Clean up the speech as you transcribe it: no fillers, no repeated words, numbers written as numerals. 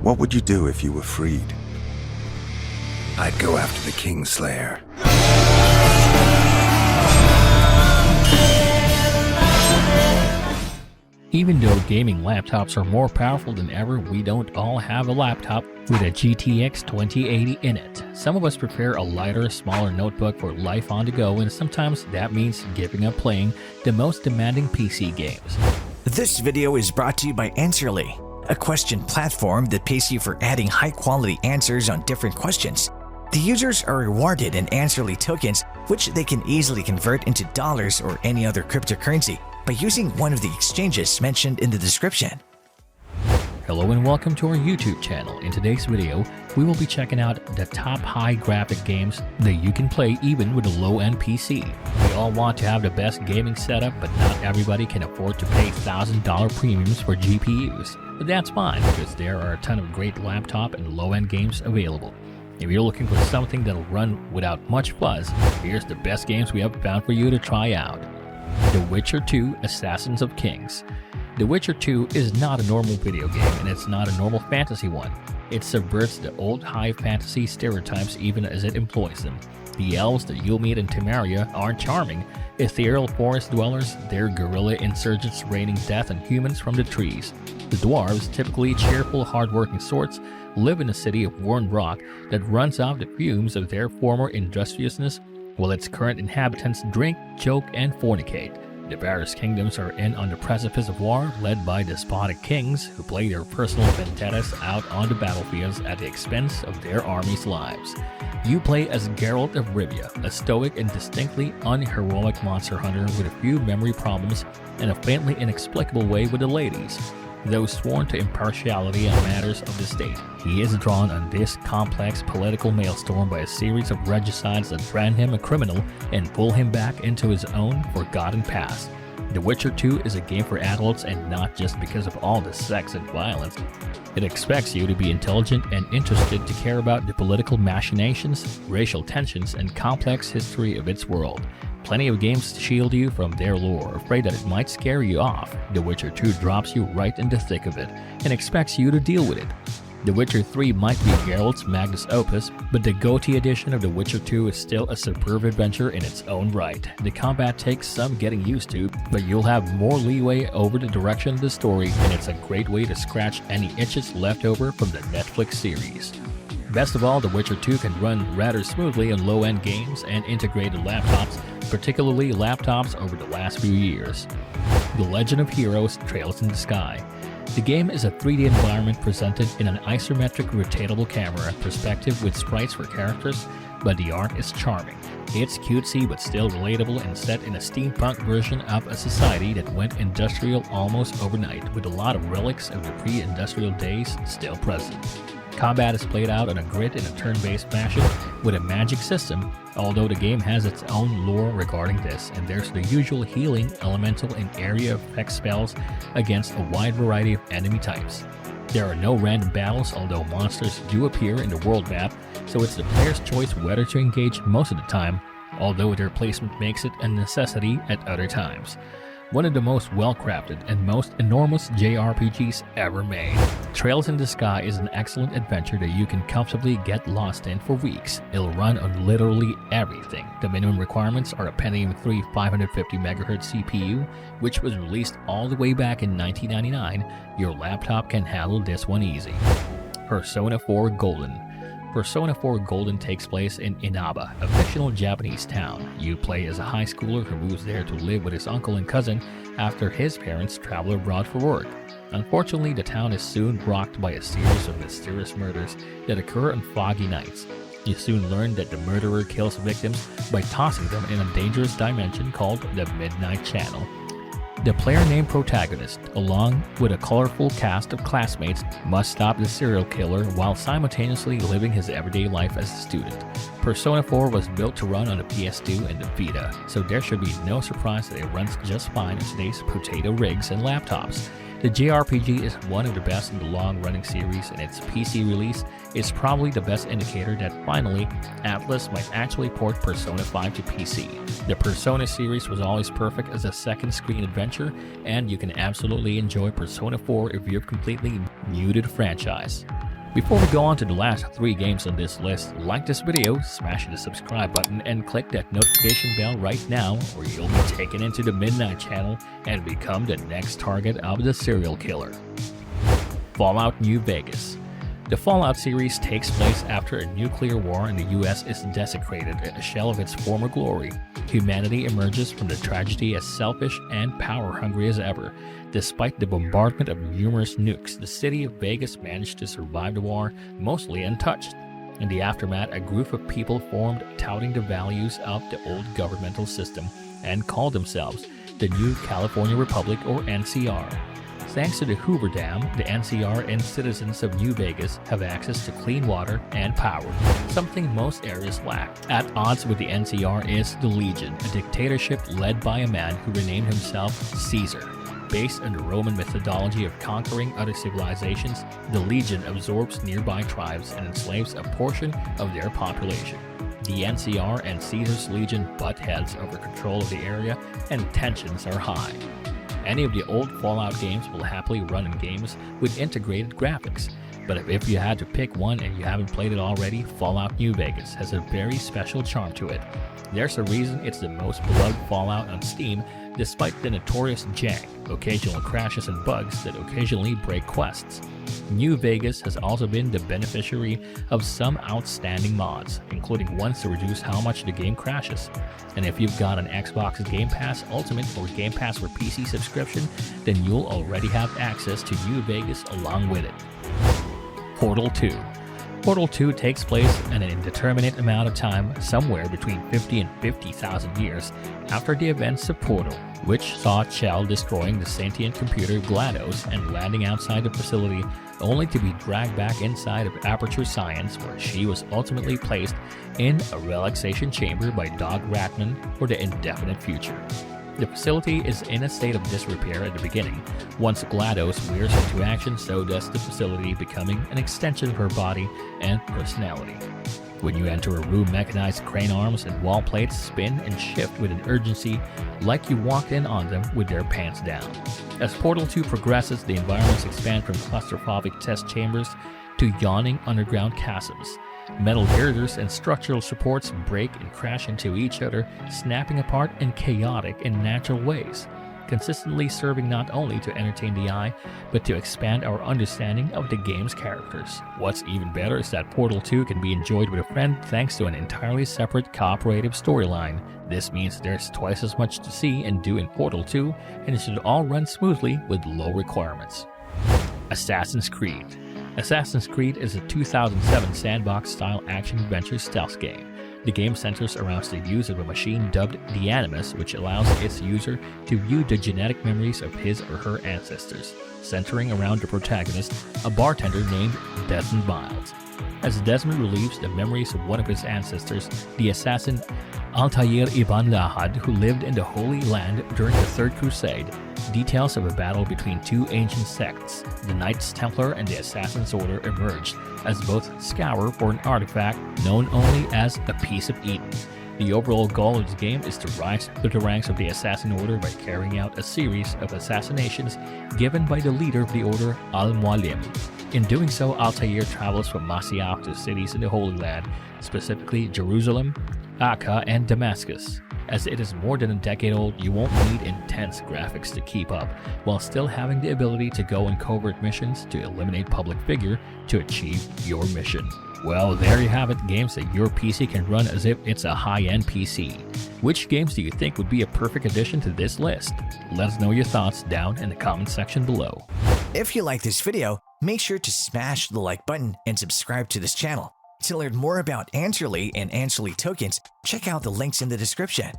What would you do if you were freed? I'd go after the Kingslayer. Even though gaming laptops are more powerful than ever, we don't all have a laptop with a GTX 2080 in it. Some of us prefer a lighter, smaller notebook for life on the go, and sometimes that means giving up playing the most demanding PC games. This video is brought to you by Answerly, a question platform that pays you for adding high-quality answers on different questions. The users are rewarded in Answerly tokens, which they can easily convert into dollars or any other cryptocurrency by using one of the exchanges mentioned in the description. Hello and welcome to our YouTube channel. In today's video, we will be checking out the top high graphic games that you can play even with a low-end PC. We all want to have the best gaming setup, but not everybody can afford to pay $1,000 premiums for GPUs. But that's fine, because there are a ton of great laptop and low-end games available. If you're looking for something that'll run without much fuzz, here's the best games we have found for you to try out. The Witcher 2 Assassins of Kings. The Witcher 2 is not a normal video game, and it's not a normal fantasy one. It subverts the old high fantasy stereotypes even as it employs them. The elves that you'll meet in Temeria are charming, ethereal forest dwellers, they're guerrilla insurgents raining death on humans from the trees. The dwarves, typically cheerful, hard-working sorts, live in a city of worn rock that runs off the fumes of their former industriousness, while its current inhabitants drink, joke, and fornicate. The various kingdoms are on the precipice of war, led by despotic kings who play their personal vendettas out on the battlefields at the expense of their armies' lives. You play as Geralt of Rivia, a stoic and distinctly unheroic monster hunter with a few memory problems and a faintly inexplicable way with the ladies. Though sworn to impartiality on matters of the state, he is drawn on this complex political maelstrom by a series of regicides that brand him a criminal and pull him back into his own forgotten past. The Witcher 2 is a game for adults, and not just because of all the sex and violence. It expects you to be intelligent and interested to care about the political machinations, racial tensions, and complex history of its world. Plenty of games to shield you from their lore, afraid that it might scare you off. The Witcher 2 drops you right in the thick of it and expects you to deal with it. The Witcher 3 might be Geralt's magnus opus, but the GOTY edition of The Witcher 2 is still a superb adventure in its own right. The combat takes some getting used to, but you'll have more leeway over the direction of the story, and it's a great way to scratch any itches left over from the Netflix series. Best of all, The Witcher 2 can run rather smoothly on low-end games and integrated laptops, particularly laptops over the last few years. The Legend of Heroes Trails in the Sky. The game is a 3D environment presented in an isometric rotatable camera perspective with sprites for characters, but the art is charming. It's cutesy but still relatable and set in a steampunk version of a society that went industrial almost overnight, with a lot of relics of the pre-industrial days still present. Combat is played out on a grid in a turn-based fashion with a magic system, although the game has its own lore regarding this, and there's the usual healing, elemental, and area effect spells against a wide variety of enemy types. There are no random battles, although monsters do appear in the world map, so it's the player's choice whether to engage most of the time, although their placement makes it a necessity at other times. One of the most well-crafted and most enormous JRPGs ever made. Trails in the Sky is an excellent adventure that you can comfortably get lost in for weeks. It'll run on literally everything. The minimum requirements are a Pentium 3 550MHz CPU, which was released all the way back in 1999. Your laptop can handle this one easy. Persona 4 Golden. Persona 4 Golden takes place in Inaba, a fictional Japanese town. You play as a high schooler who moves there to live with his uncle and cousin after his parents travel abroad for work. Unfortunately, the town is soon rocked by a series of mysterious murders that occur on foggy nights. You soon learn that the murderer kills victims by tossing them in a dangerous dimension called the Midnight Channel. The player-named protagonist, along with a colorful cast of classmates, must stop the serial killer while simultaneously living his everyday life as a student. Persona 4 was built to run on the PS2 and the Vita, so there should be no surprise that it runs just fine on today's potato rigs and laptops. The JRPG is one of the best in the long-running series, and its PC release is probably the best indicator that finally, Atlus might actually port Persona 5 to PC. The Persona series was always perfect as a second-screen adventure, and you can absolutely enjoy Persona 4 if you're completely new to the franchise. Before we go on to the last 3 games on this list, like this video, smash the subscribe button, and click that notification bell right now, or you'll be taken into the Midnight Channel and become the next target of the serial killer. Fallout New Vegas. The Fallout series takes place after a nuclear war and the US is desecrated, a shell of its former glory. Humanity emerges from the tragedy as selfish and power-hungry as ever. Despite the bombardment of numerous nukes, the city of Vegas managed to survive the war mostly untouched. In the aftermath, a group of people formed touting the values of the old governmental system and called themselves the New California Republic, or NCR. Thanks to the Hoover Dam, the NCR and citizens of New Vegas have access to clean water and power, something most areas lack. At odds with the NCR is the Legion, a dictatorship led by a man who renamed himself Caesar. Based on the Roman methodology of conquering other civilizations, the Legion absorbs nearby tribes and enslaves a portion of their population. The NCR and Caesar's Legion butt heads over control of the area, and tensions are high. Any of the old Fallout games will happily run in games with integrated graphics, but if you had to pick one and you haven't played it already, Fallout New Vegas has a very special charm to it. There's a reason it's the most beloved Fallout on Steam, despite the notorious jank, occasional crashes and bugs that occasionally break quests. New Vegas has also been the beneficiary of some outstanding mods, including ones to reduce how much the game crashes. And if you've got an Xbox Game Pass Ultimate or Game Pass for PC subscription, then you'll already have access to New Vegas along with it. Portal 2. Portal 2 takes place in an indeterminate amount of time, somewhere between 50 and 50,000 years after the events of Portal, which saw Chell destroying the sentient computer GLaDOS and landing outside the facility, only to be dragged back inside of Aperture Science, where she was ultimately placed in a relaxation chamber by Doc Ratman for the indefinite future. The facility is in a state of disrepair at the beginning. Once GLaDOS wears into action, so does the facility, becoming an extension of her body and personality. When you enter a room, mechanized crane arms and wall plates spin and shift with an urgency like you walked in on them with their pants down. As Portal 2 progresses, the environments expand from claustrophobic test chambers to yawning underground chasms. Metal girders and structural supports break and crash into each other, snapping apart in chaotic and natural ways, consistently serving not only to entertain the eye, but to expand our understanding of the game's characters. What's even better is that Portal 2 can be enjoyed with a friend thanks to an entirely separate cooperative storyline. This means there's twice as much to see and do in Portal 2, and it should all run smoothly with low requirements. Assassin's Creed. Assassin's Creed is a 2007 sandbox-style action-adventure stealth game. The game centers around the use of a machine dubbed the Animus, which allows its user to view the genetic memories of his or her ancestors, centering around the protagonist, a bartender named Desmond Miles. As Desmond relieves the memories of one of his ancestors, the assassin Altair ibn Lahad, who lived in the Holy Land during the Third Crusade, details of a battle between two ancient sects, the Knights Templar and the Assassin's Order, emerged as both scour for an artifact known only as a Piece of Eden. The overall goal of the game is to rise through the ranks of the Assassin Order by carrying out a series of assassinations given by the leader of the Order, Al-Mualim. In doing so, Altair travels from Masyaf to cities in the Holy Land, specifically Jerusalem, Akka, and Damascus. As it is more than a decade old, you won't need intense graphics to keep up, while still having the ability to go on covert missions to eliminate public figure to achieve your mission. Well, there you have it, games that your PC can run as if it's a high-end PC. Which games do you think would be a perfect addition to this list? Let us know your thoughts down in the comment section below. If you like this video, make sure to smash the like button and subscribe to this channel. To learn more about Answerly and Answerly tokens, check out the links in the description.